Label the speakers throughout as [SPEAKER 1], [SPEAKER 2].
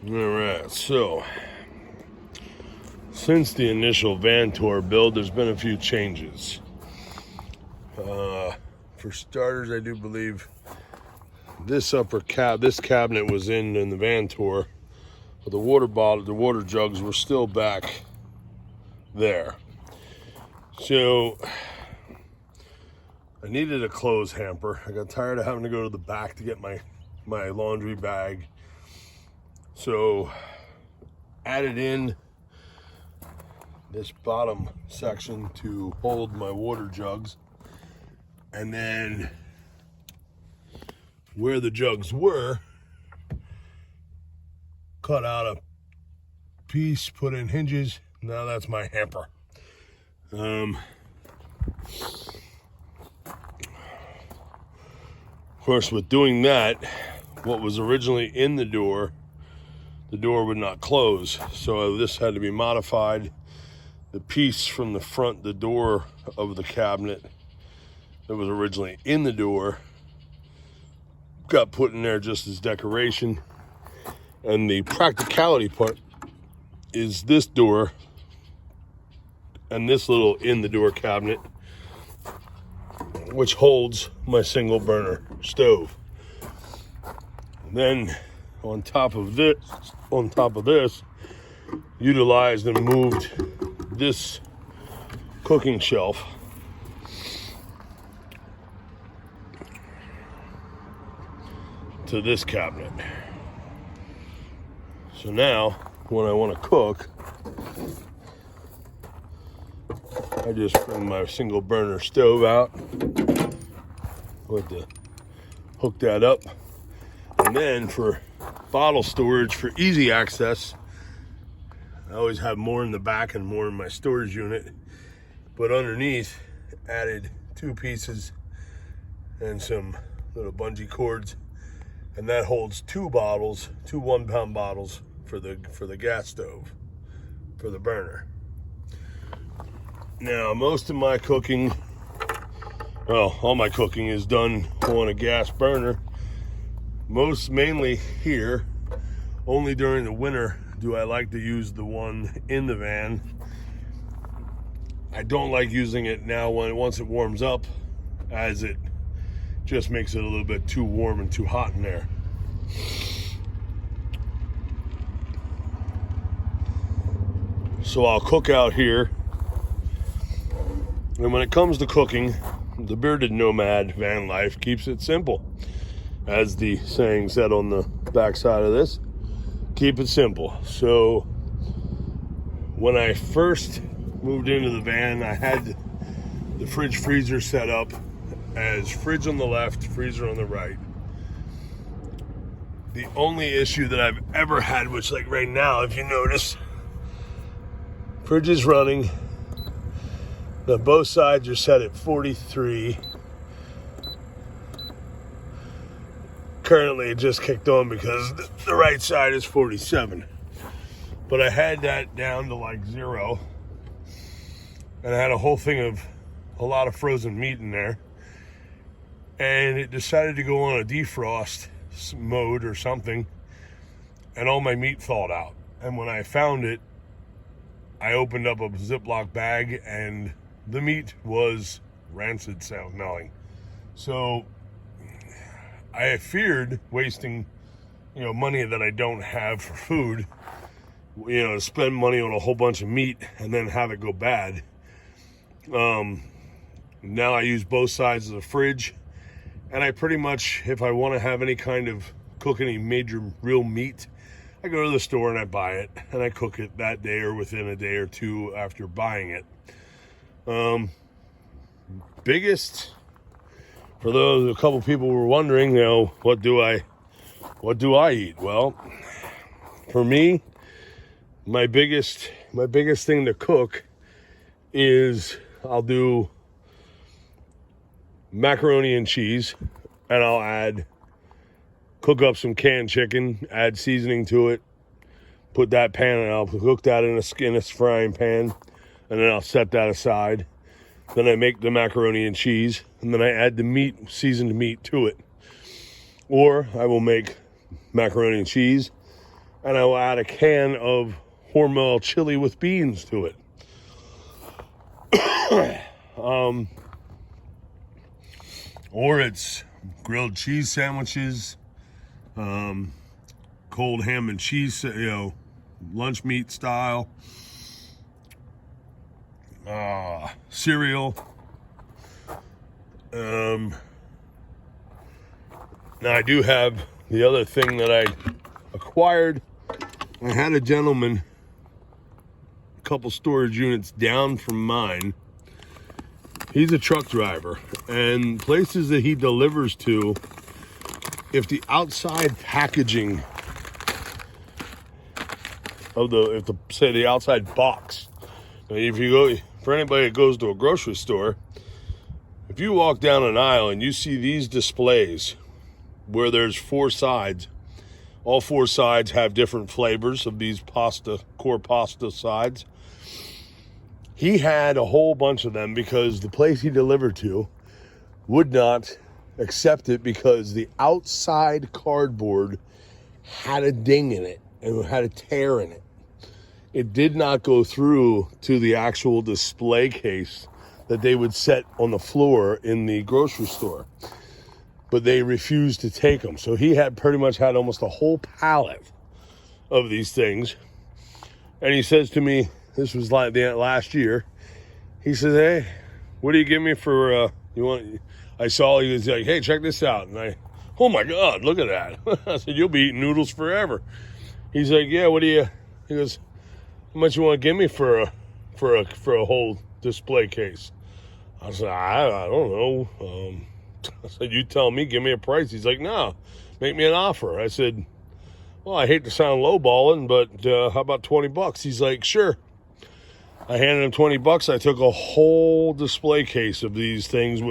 [SPEAKER 1] Alright, so since the initial van tour build, there's been a few changes. For starters, I do believe this cabinet was in the van tour, but the water jugs were still back there. So I needed a clothes hamper. I got tired of having to go to the back to get my laundry bag. So added in this bottom section to hold my water jugs, and then where the jugs were, cut out a piece, put in hinges. Now that's my hamper. Of course, with doing that, what was originally in the door would not close, so this had to be modified. The piece from the door of the cabinet that was originally in the door got put in there just as decoration. And the practicality part is this door and this little in the door cabinet, which holds my single burner stove. And then on top of this, utilized and moved this cooking shelf to this cabinet. So now when I want to cook, I just bring my single burner stove out, hook that up, and then for bottle storage for easy access, I always have more in the back and more in my storage unit, but underneath added 2 pieces and some little bungee cords, and that holds 2 bottles, 2 1-pound bottles for the gas stove, for the burner. Now, most of my cooking, all my cooking is done on a gas burner. Mainly here. Only during the winter do I like to use the one in the van. I don't like using it now once it warms up, as it just makes it a little bit too warm and too hot in there. So I'll cook out here. And when it comes to cooking, the bearded nomad van life keeps it simple. As the saying said on the back side of this, keep it simple. So when I first moved into the van, I had the fridge freezer set up as fridge on the left, freezer on the right. The only issue that I've ever had, which like right now, if you notice, fridge is running. Both sides are set at 43. Currently it just kicked on because the right side is 47. But I had that down to like 0. And I had a whole thing of a lot of frozen meat in there. And it decided to go on a defrost mode or something. And all my meat thawed out. And when I found it, I opened up a Ziploc bag and the meat was rancid smelling. So I feared wasting, money that I don't have for food, to spend money on a whole bunch of meat and then have it go bad. Now I use both sides of the fridge, and I pretty much, if I want to have any kind of cook any major real meat, I go to the store and I buy it, and I cook it that day or within a day or two after buying it. Biggest, for those, a couple people were wondering, what do I eat? Well, for me, my biggest thing to cook is I'll do macaroni and cheese, and I'll cook up some canned chicken, add seasoning to it, put that pan, and I'll cook that in a frying pan, and then I'll set that aside. Then I make the macaroni and cheese, and then I add the seasoned meat to it. Or I will make macaroni and cheese, and I will add a can of Hormel chili with beans to it. Or it's grilled cheese sandwiches, cold ham and cheese, lunch meat style, cereal. Now I do have the other thing that I acquired. I had a gentleman a couple storage units down from mine. He's a truck driver, and places that he delivers to, if the outside packaging of the outside box, if you go, for anybody that goes to a grocery store, if you walk down an aisle and you see these displays where there's 4 sides, all 4 sides have different flavors of these core pasta sides. He had a whole bunch of them because the place he delivered to would not accept it because the outside cardboard had a ding in it and had a tear in it. It did not go through to the actual display case that they would set on the floor in the grocery store. But they refused to take them. So he had pretty much had almost a whole pallet of these things. And he says to me, this was like the last year. He says, "Hey, what do you give me for, I saw he was like, hey, check this out." And oh my God, look at that. I said, "You'll be eating noodles forever." He's like, "Yeah, he goes, how much you want to give me for a whole display case?" I said, I don't know. I said, "You tell me, give me a price." He's like, "No, make me an offer." I said, "Well, I hate to sound lowballing, but how about $20? He's like, "Sure." I handed him $20. I took a whole display case of these things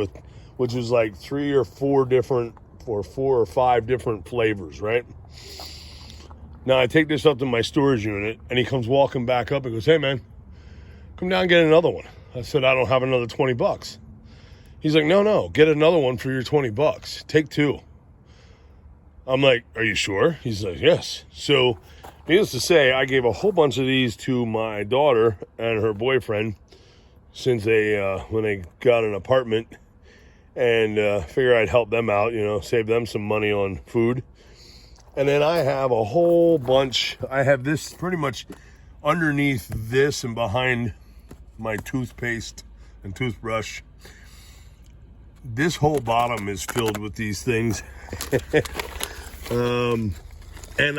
[SPEAKER 1] which was like 4 or 5 different flavors, right? Now I take this up to my storage unit, and he comes walking back up and goes, "Hey man, come down and get another one." I said, "I don't have another $20. He's like, no, get another one for your $20. Take 2. I'm like, "Are you sure?" He's like, "Yes." So needless to say, I gave a whole bunch of these to my daughter and her boyfriend since when they got an apartment, and figure I'd help them out, save them some money on food. And then I have a whole bunch. I have this pretty much underneath this and behind my toothpaste and toothbrush. This whole bottom is filled with these things. And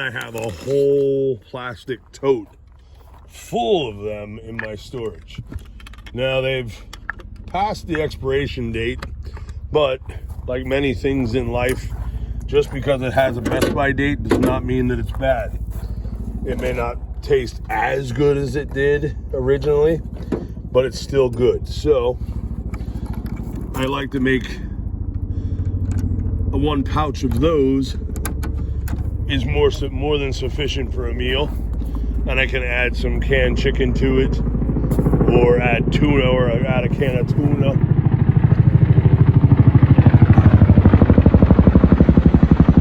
[SPEAKER 1] I have a whole plastic tote full of them in my storage. Now they've passed the expiration date, but like many things in life, just because it has a best by date does not mean that it's bad. It may not taste as good as it did originally, but it's still good. So I like to make a 1 pouch of those is more than sufficient for a meal, and I can add some canned chicken to it, or add tuna, or add a can of tuna.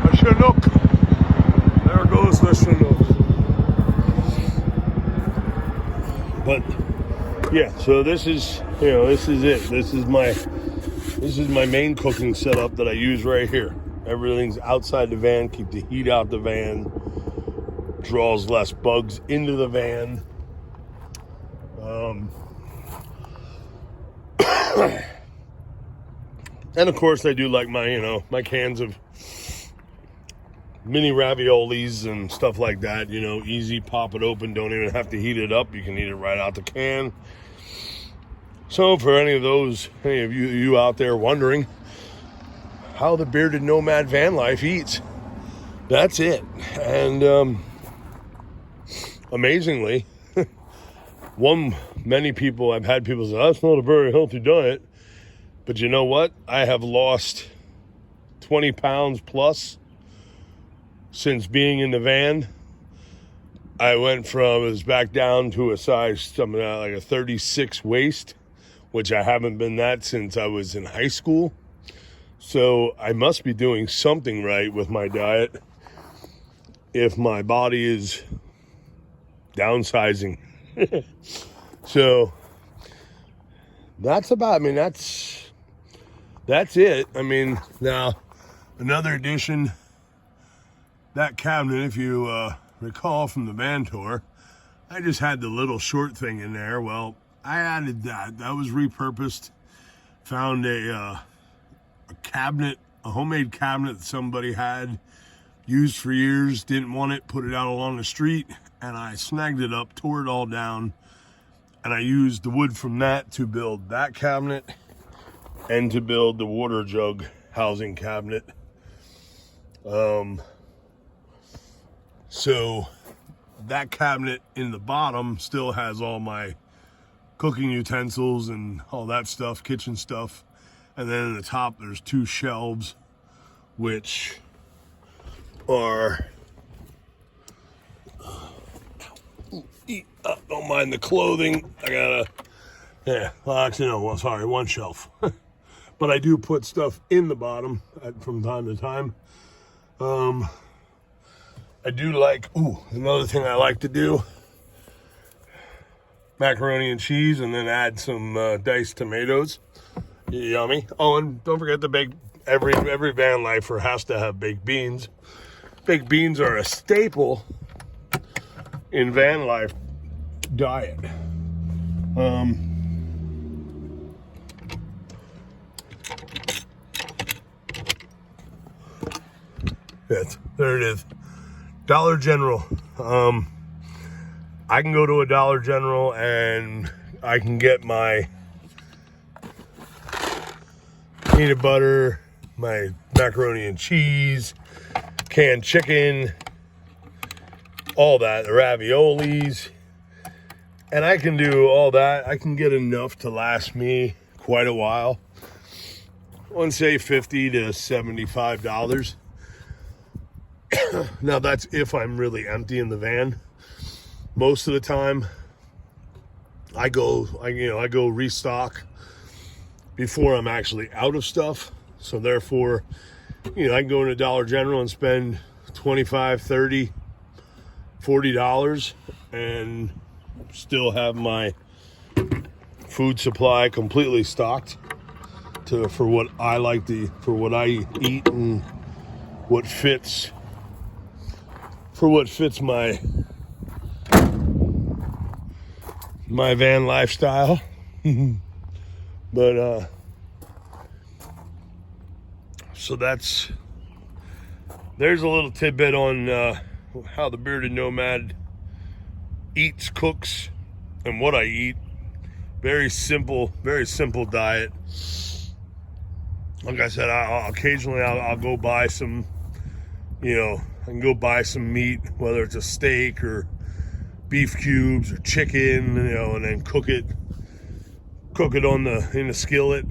[SPEAKER 1] A Chinook. There goes the Chinook. But yeah, so this is it. This is my main cooking setup that I use right here. Everything's outside the van, keep the heat out the van, draws less bugs into the van. And of course I do like my cans of mini raviolis and stuff like that, easy, pop it open, don't even have to heat it up. You can eat it right out the can. So for any of you out there wondering how the bearded nomad van life eats, that's it. And amazingly, I've had people say, "That's not a very healthy diet." But you know what? I have lost 20 pounds plus since being in the van. I was back down to a size, something like a 36 waist, which I haven't been that since I was in high school. So I must be doing something right with my diet. if my body is downsizing. So that's about, I mean, that's it. I mean, now another addition, that cabinet, if you recall from the van tour, I just had the little short thing in there. Well, I added that. That was repurposed. Found a cabinet, a homemade cabinet that somebody had used for years, didn't want it, put it out along the street, and I snagged it up, tore it all down, and I used the wood from that to build that cabinet and to build the water jug housing cabinet. So that cabinet in the bottom still has all my cooking utensils and all that stuff, kitchen stuff. And then in the top, there's 2 shelves, which are, don't mind the clothing. I gotta, well, actually, no, well, sorry, 1 shelf. But I do put stuff in the bottom from time to time. I do like, another thing I like to do, macaroni and cheese, and then add some diced tomatoes. Yummy. Oh, and don't forget to bake. Every van lifer has to have baked beans. Baked beans are a staple in van life diet. Yes, there it is. Dollar General. I can go to a Dollar General and I can get my peanut butter, my macaroni and cheese, canned chicken, all that, the raviolis, and I can do all that. I can get enough to last me quite a while. I want to say $50 to $75. Now that's if I'm really empty in the van. Most of the time, I go restock before I'm actually out of stuff. So therefore, I can go into Dollar General and spend $25, $30, $40 and still have my food supply completely stocked for what I like for what I eat and what fits my van lifestyle. But so there's a little tidbit on how the Bearded Nomad eats, cooks, and what I eat. Very simple diet. Like I said, occasionally I'll go buy some, I can go buy some meat, whether it's a steak or beef cubes or chicken, and then cook it in the skillet.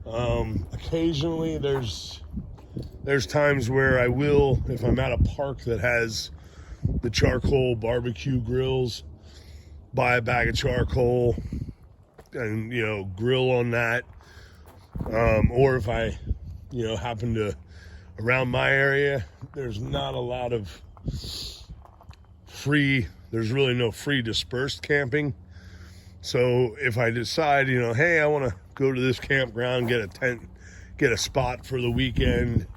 [SPEAKER 1] Occasionally there's times where I will, if I'm at a park that has the charcoal barbecue grills, buy a bag of charcoal and grill on that. Or if I happen to, around my area, there's not a lot of there's really no free dispersed camping. So if I decide, hey, I want to go to this campground, get a tent, get a spot for the weekend.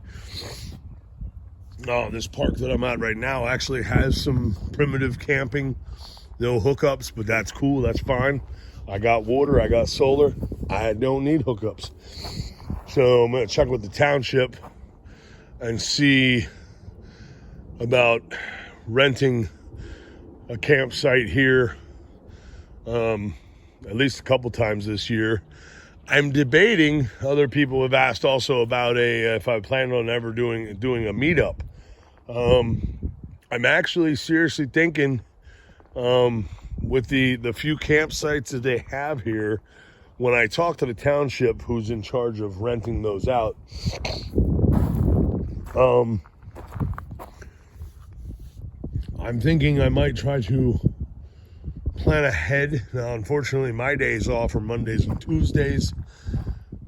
[SPEAKER 1] This park that I'm at right now actually has some primitive camping, no hookups, but that's cool, that's fine. I got water, I got solar, I don't need hookups. So I'm gonna check with the township and see about renting a campsite here, at least a couple times this year. I'm debating, other people have asked also about if I plan on ever doing a meetup. I'm actually seriously thinking, with the few campsites that they have here, when I talk to the township who's in charge of renting those out, I'm thinking I might try to plan ahead. Now, unfortunately, my days off are Mondays and Tuesdays.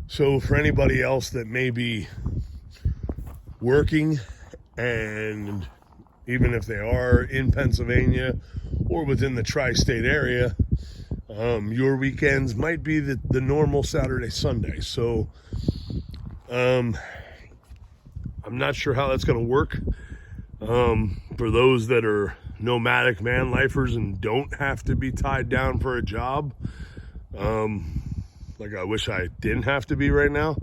[SPEAKER 1] So for anybody else that may be working and, even if they are in Pennsylvania or within the tri-state area, your weekends might be the normal Saturday, Sunday. So I'm not sure how that's going to work. For those that are nomadic van lifers and don't have to be tied down for a job, like I wish I didn't have to be right now.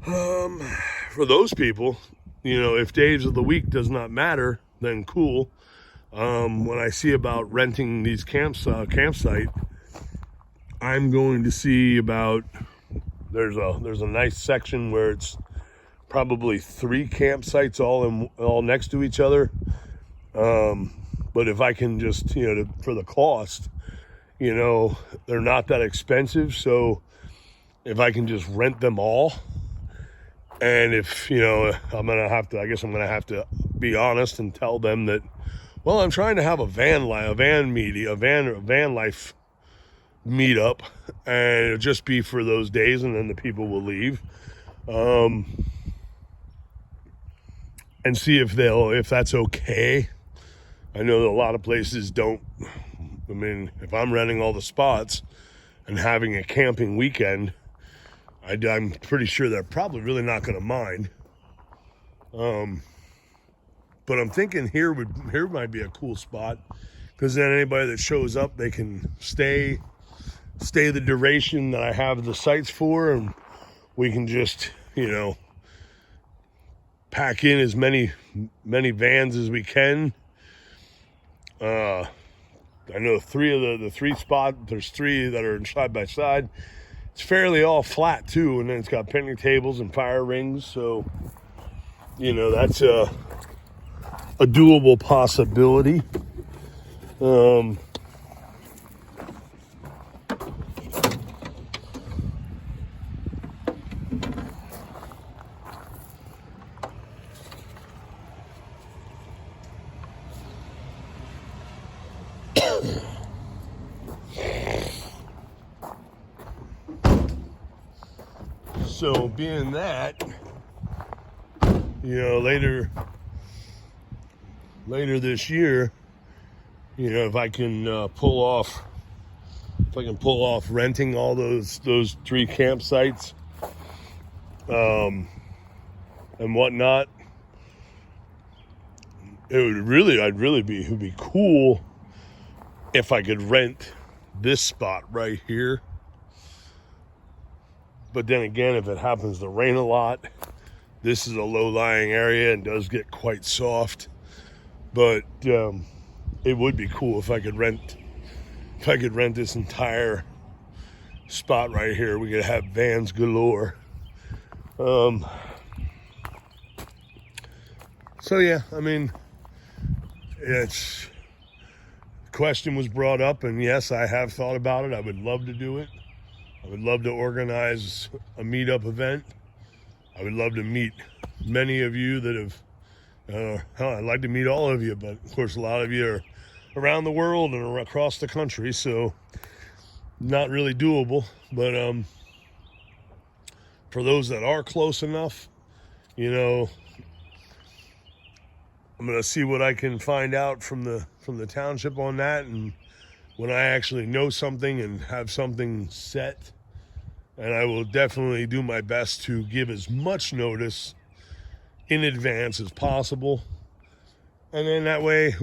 [SPEAKER 1] For those people, if days of the week does not matter, then cool. When I see about renting these campsite, I'm going to see about, there's a nice section where it's probably 3 campsites all next to each other. But if I can just, for the cost, they're not that expensive. So if I can just rent them all, and if, I'm going to have to be honest and tell them that, well, I'm trying to have a van life meetup, and it'll just be for those days, and then the people will leave. And see if that's okay. I know that a lot of places don't. I mean, if I'm renting all the spots and having a camping weekend, I'm pretty sure they're probably really not going to mind. But I'm thinking here might be a cool spot, because then anybody that shows up, they can stay the duration that I have the sites for, and we can just, pack in as many vans as we can. I know 3 of the 3 spots, there's 3 that are side by side. It's fairly all flat too, and then it's got picnic tables and fire rings, so that's a doable possibility. So being that, later this year, if I can pull off renting all those 3 campsites, and whatnot, it would be cool if I could rent this spot right here. But then again, if it happens to rain a lot, this is a low-lying area and does get quite soft. But it would be cool if I could rent this entire spot right here. We could have vans galore. So yeah, I mean, the question was brought up, and yes, I have thought about it. I would love to do it. I would love to organize a meetup event. I would love to meet many of you that have, I'd like to meet all of you, but of course a lot of you are around the world and across the country, so not really doable. But for those that are close enough, I'm going to see what I can find out from the township on that, and when I actually know something and have something set. And I will definitely do my best to give as much notice in advance as possible. And then that way,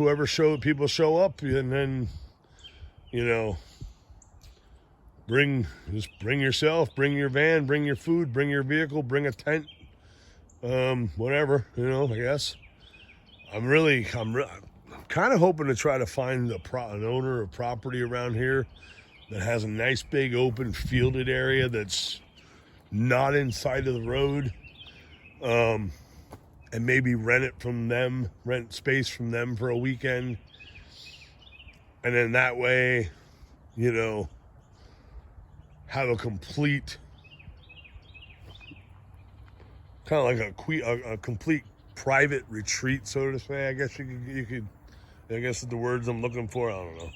[SPEAKER 1] people show up, and then, bring yourself, bring your van, bring your food, bring your vehicle, bring a tent, whatever, I guess. I'm kind of hoping to try to find an owner of property around here that has a nice big open fielded area that's not inside of the road, and maybe rent space from them for a weekend, and then that way, have a complete, kind of like a complete private retreat, so to say. I guess you could. I guess the words I'm looking for. I don't know.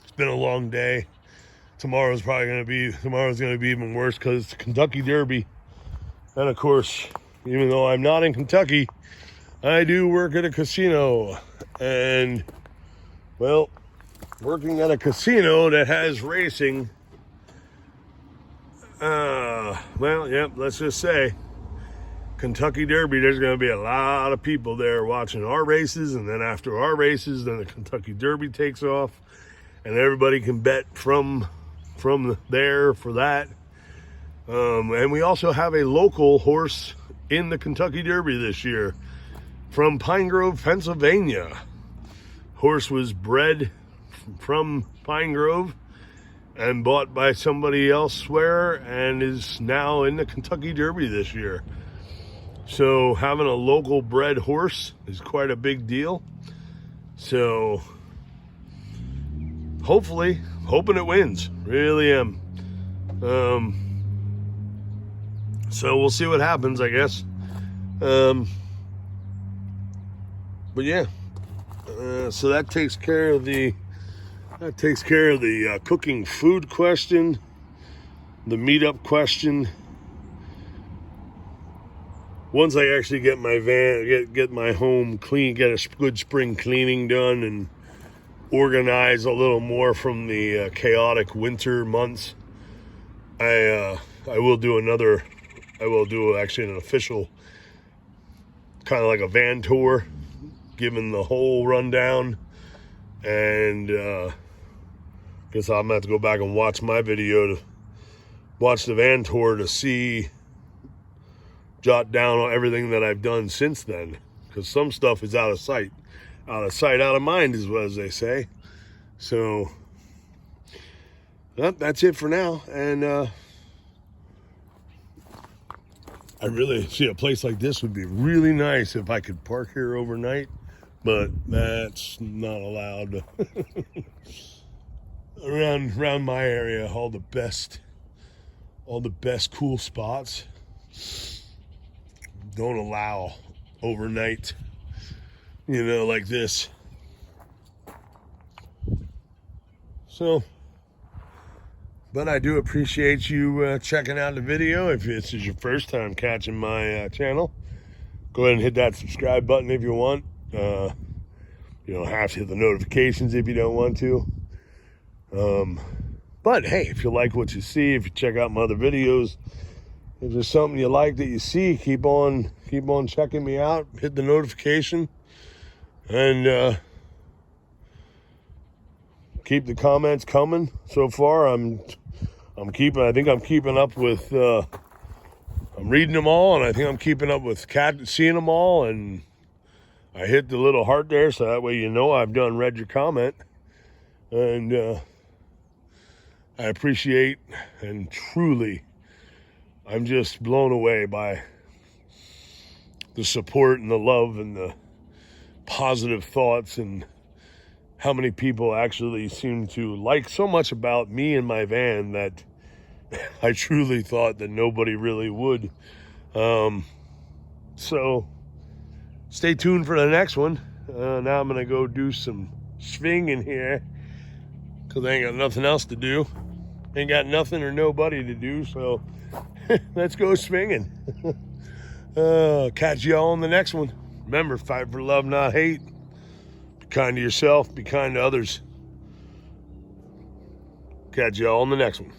[SPEAKER 1] It's been a long day. Tomorrow's going to be even worse because it's the Kentucky Derby, and of course, even though I'm not in Kentucky, I do work at a casino. And, well, working at a casino that has racing, let's just say, Kentucky Derby, there's going to be a lot of people there watching our races, and then after our races, then the Kentucky Derby takes off, and everybody can bet from there for that. And we also have a local horse in the Kentucky Derby this year from Pine Grove, Pennsylvania. Horse was bred from Pine Grove and bought by somebody elsewhere and is now in the Kentucky Derby this year. So having a local bred horse is quite a big deal. So hoping it wins. Really am. So we'll see what happens, I guess. But yeah. So that takes care of the cooking food question, the meetup question. Once I actually get my van, get my home clean, get a good spring cleaning done, and organize a little more from the chaotic winter months, I will do actually an official kind of like a van tour, giving the whole rundown. And guess I'm gonna have to go back and watch my video to watch the van tour to jot down on everything that I've done since then, because some stuff is out of sight, out of mind, as they say. So that's it for now. And I really see a place like this would be really nice if I could park here overnight, but that's not allowed. around my area, all the best cool spots don't allow overnight, like this. So, but I do appreciate you checking out the video. If this is your first time catching my channel, go ahead and hit that subscribe button if you want. You don't have to hit the notifications if you don't want to. But hey, if you like what you see, if you check out my other videos, if there's something you like that you see, keep on checking me out. Hit the notification, and keep the comments coming. So far, I think I'm keeping up with. I'm reading them all, and I think I'm keeping up with seeing them all. And I hit the little heart there, so that way I've read your comment. And I appreciate, and truly, I'm just blown away by the support and the love and the positive thoughts, and how many people actually seem to like so much about me and my van that I truly thought that nobody really would. So stay tuned for the next one. Now I'm going to go do some swinging here, because I ain't got nothing else to do. Ain't got nothing or nobody to do, so let's go swinging. Catch y'all on the next one. Remember, fight for love, not hate. Be kind to yourself, be kind to others. Catch y'all on the next one.